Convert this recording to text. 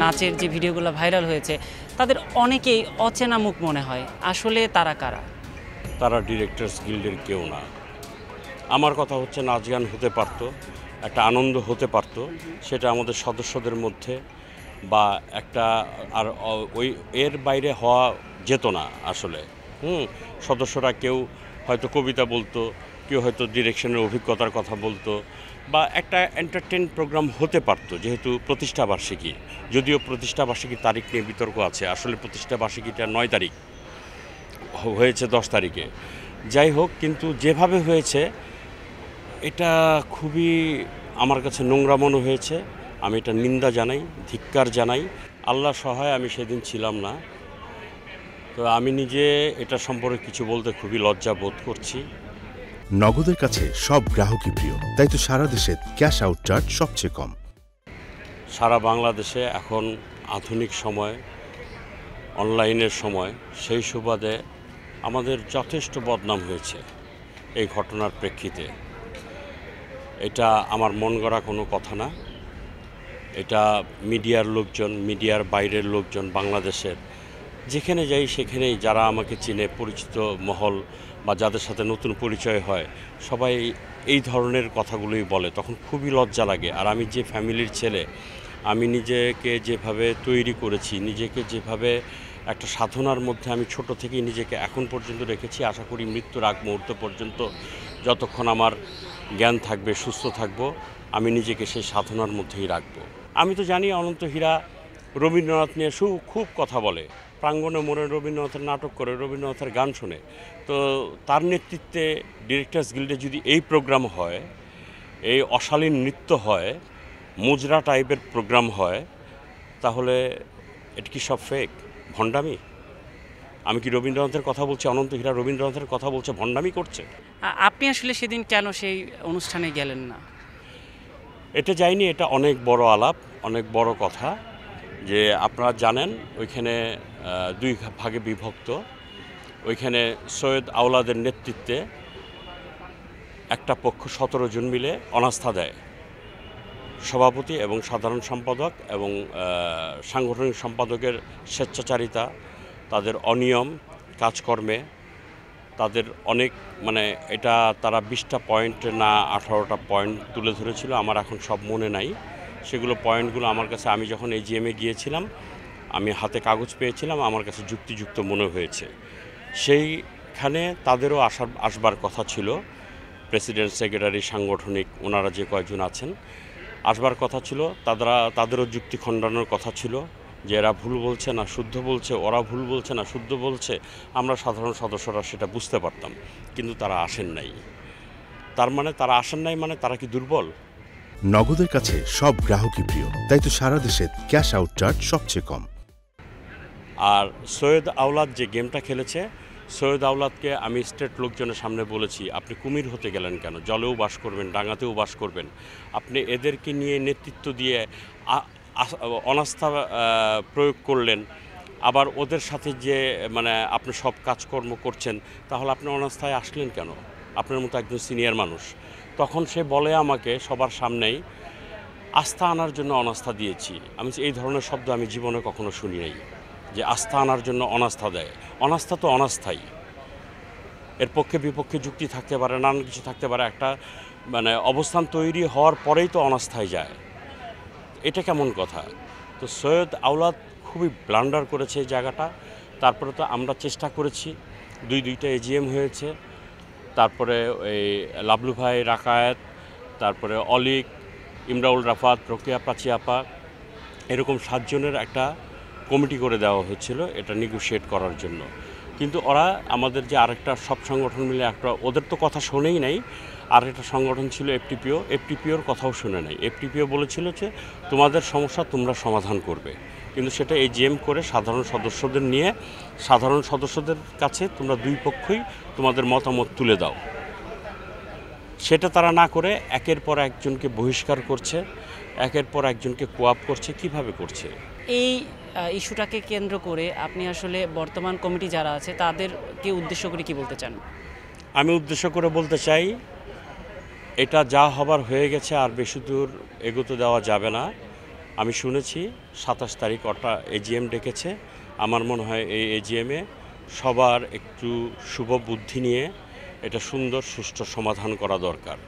নাচের যে ভিডিওগুলো ভাইরাল হয়েছে তাদের অনেকেই অচেনা মুখ মনে হয়, আসলে তারা কারা? তারা ডিরেক্টরস গিল্ডের কেউ না। আমার কথা হচ্ছে নাচ গান হতে পারত, একটা আনন্দ হতে পারত, সেটা আমাদের সদস্যদের মধ্যে বা একটা আর ওই এর বাইরে হওয়া যেত না আসলে। সদস্যরা কেউ হয়তো কবিতা বলতো, কেউ হয়তো ডিরেকশনের অভিজ্ঞতার কথা বলতো, বা একটা এন্টারটেইন প্রোগ্রাম হতে পারত। যেহেতু প্রতিষ্ঠাবার্ষিকী, যদিও প্রতিষ্ঠাবার্ষিকীর তারিখ নিয়ে বিতর্ক আছে, আসলে প্রতিষ্ঠাবার্ষিকীটা 9 তারিখ হয়েছে 10 তারিখে। যাই হোক, কিন্তু যেভাবে হয়েছে এটা খুবই আমার কাছে নোংরা মনে হয়েছে। আমি এটা নিন্দা জানাই, ধিক্কার জানাই। আল্লাহ সহায় আমি সেদিন ছিলাম না, তো আমি নিজে এটা সম্পর্কে কিছু বলতে খুবই লজ্জা বোধ করছি। নগদের কাছে সব গ্রাহকই প্রিয়, তাই তো সারা দেশে ক্যাশ আউট চার্জ সবচেয়ে কম। সারা বাংলাদেশে এখন আধুনিক সময়, অনলাইনের সময়, সেই সুবাদে আমাদের যথেষ্ট বদনাম হয়েছে এই ঘটনার প্রেক্ষিতে। এটা আমার মন গড়া কোনো কথা না। এটা মিডিয়ার লোকজন, মিডিয়ার বাইরের লোকজন, বাংলাদেশের যেখানে যাই সেখানেই যারা আমাকে চিনে, পরিচিত মহল বা যাদের সাথে নতুন পরিচয় হয়, সবাই এই ধরনের কথাগুলোই বলে। তখন খুবই লজ্জা লাগে। আর আমি যে ফ্যামিলির ছেলে, আমি নিজেকে যেভাবে তৈরি করেছি, নিজেকে যেভাবে একটা সাধনার মধ্যে আমি ছোট থেকেই নিজেকে এখন পর্যন্ত রেখেছি, আশা করি মৃত্যুর আগ মুহূর্ত পর্যন্ত যতক্ষণ আমার জ্ঞান থাকবে, সুস্থ থাকব, আমি নিজেকে সেই সাধনার মধ্যেই রাখব। আমি তো জানি অনন্ত হীরা রবীন্দ্রনাথ নিয়ে খুব কথা বলে, প্রাঙ্গণে মোড়ে রবীন্দ্রনাথের নাটক করে, রবীন্দ্রনাথের গান শোনে। তো তার নেতৃত্বে ডিরেক্টরস গিল্ডে যদি এই প্রোগ্রাম হয়, এই অশালীন নৃত্য হয়, মুজরা টাইপের প্রোগ্রাম হয়, তাহলে এটা কি সব ফেক, ভণ্ডামি? আমি কি রবীন্দ্রনাথের কথা বলছি, অনন্ত হীরা রবীন্দ্রনাথের কথা বলছে, ভণ্ডামি করছে? আপনি আসলে সেদিন কেন সেই অনুষ্ঠানে গেলেন না? এটা যায়নি, এটা অনেক বড় আলাপ, অনেক বড় কথা। যে আপনারা জানেন ওইখানে 2 ভাগে বিভক্ত। ওইখানে সৈয়দ আওলাদের নেতৃত্বে একটা পক্ষ 17 জন মিলে অনাস্থা দেয়। সভাপতি এবং সাধারণ সম্পাদক এবং সাংগঠনিক সম্পাদকের স্বেচ্ছাচারিতা, তাদের অনিয়ম কাজকর্মে, তাদের অনেক এটা তারা 20টা পয়েন্ট না 18টা পয়েন্ট তুলে ধরেছিল। আমার এখন সব মনে নাই সেগুলো পয়েন্টগুলো। আমার কাছে, আমি যখন এজিএমে গিয়েছিলাম, আমি হাতে কাগজ পেয়েছিলাম, আমার কাছে যুক্তিযুক্ত মনে হয়েছে। সেইখানে তাদেরও আসবার কথা ছিল, প্রেসিডেন্ট, সেক্রেটারি, সাংগঠনিক, ওনারা যে কয়েকজন আছেন আসবার কথা ছিল। তাদেরও যুক্তি খণ্ডানোর কথা ছিল যে এরা ভুল বলছে না শুদ্ধ বলছে, ওরা ভুল বলছে না শুদ্ধ বলছে, আমরা সাধারণ সদস্যরা সেটা বুঝতে পারতাম। কিন্তু তারা আসেন নাই। তার মানে তারা আসেন নাই মানে তারা কি দুর্বল? নগদের কাছে সব গ্রাহকই প্রিয়, তাই তো সারা দেশে ক্যাশ আউট চার্জ সবচেয়ে কম। আর সৈয়দ আওলাদ যে গেমটা খেলেছে, সৈয়দ আওলাদকে আমি স্টেট লোকজনের সামনে বলেছি, আপনি কুমির হতে গেলেন কেন? জলেও বাস করবেন, ডাঙাতেও বাস করবেন। আপনি এদেরকে নিয়ে নেতৃত্ব দিয়ে অনাস্থা প্রয়োগ করলেন, আবার ওদের সাথে যে আপনি সব কাজকর্ম করছেন, তাহলে আপনি অনাস্থায় আসলেন কেন? আপনার মতো একজন সিনিয়র মানুষ। তখন সে বলে আমাকে সবার সামনেই, আস্থা আনার জন্য অনাস্থা দিয়েছি। আমি এই ধরনের শব্দ আমি জীবনে কখনো শুনি নাই, যে আস্থা আনার জন্য অনাস্থা দেয়। অনাস্থা তো অনাস্থাই, এর পক্ষে বিপক্ষে যুক্তি থাকতে পারে, নানান কিছু থাকতে পারে। একটা অবস্থান তৈরি হওয়ার পরেই তো অনাস্থায় যায়, এটা কেমন কথা? তো সৈয়দ আওলাদ খুবই ব্লান্ডার করেছে এই জায়গাটা। তারপরে তো আমরা চেষ্টা করেছি, 2টা এজিএম হয়েছে, তারপরে ওই লাবলু ভাই, রাকায়েত, তারপরে অলিক, ইমরাউল রাফাত, রোকেয়া প্রাচী আপা, এরকম 7 জনের একটা কমিটি করে দেওয়া হয়েছিল এটা নেগোশিয়েট করার জন্য। কিন্তু ওরা আমাদের যে আরেকটা সব সংগঠন মিলে একটা, ওদের তো কথা শোনেই নাই। আরেকটা সংগঠন ছিল এফটিপিওর কথাও শুনে নাই। এফটিপিও বলেছিল যে তোমাদের সমস্যা তোমরা সমাধান করবে, কিন্তু সেটা এজিএম করে সাধারণ সদস্যদের নিয়ে, সাধারণ সদস্যদের কাছে তোমরা 2 পক্ষই তোমাদের মতামত তুলে দাও। সেটা তারা না করে একের পর একজনকে বহিষ্কার করছে, একের পর একজনকে কোয়াপ করছে। কিভাবে করছে? এই ইস্যুটাকে কেন্দ্র করে আপনি আসলে বর্তমান কমিটি যারা আছে তাদেরকে উদ্দেশ্য করে কি বলতে চান? আমি উদ্দেশ্য করে বলতে চাই, এটা যা হবার হয়ে গেছে, আর বেশি দূর এগোতে দেওয়া যাবে না। আমি শুনেছি 27 তারিখ ওটা এজিএম ডেকেছে। আমার মনে হয় এই এজিএমে সবার একটু শুভ বুদ্ধি নিয়ে এটা সুন্দর সুষ্ঠু সমাধান করা দরকার।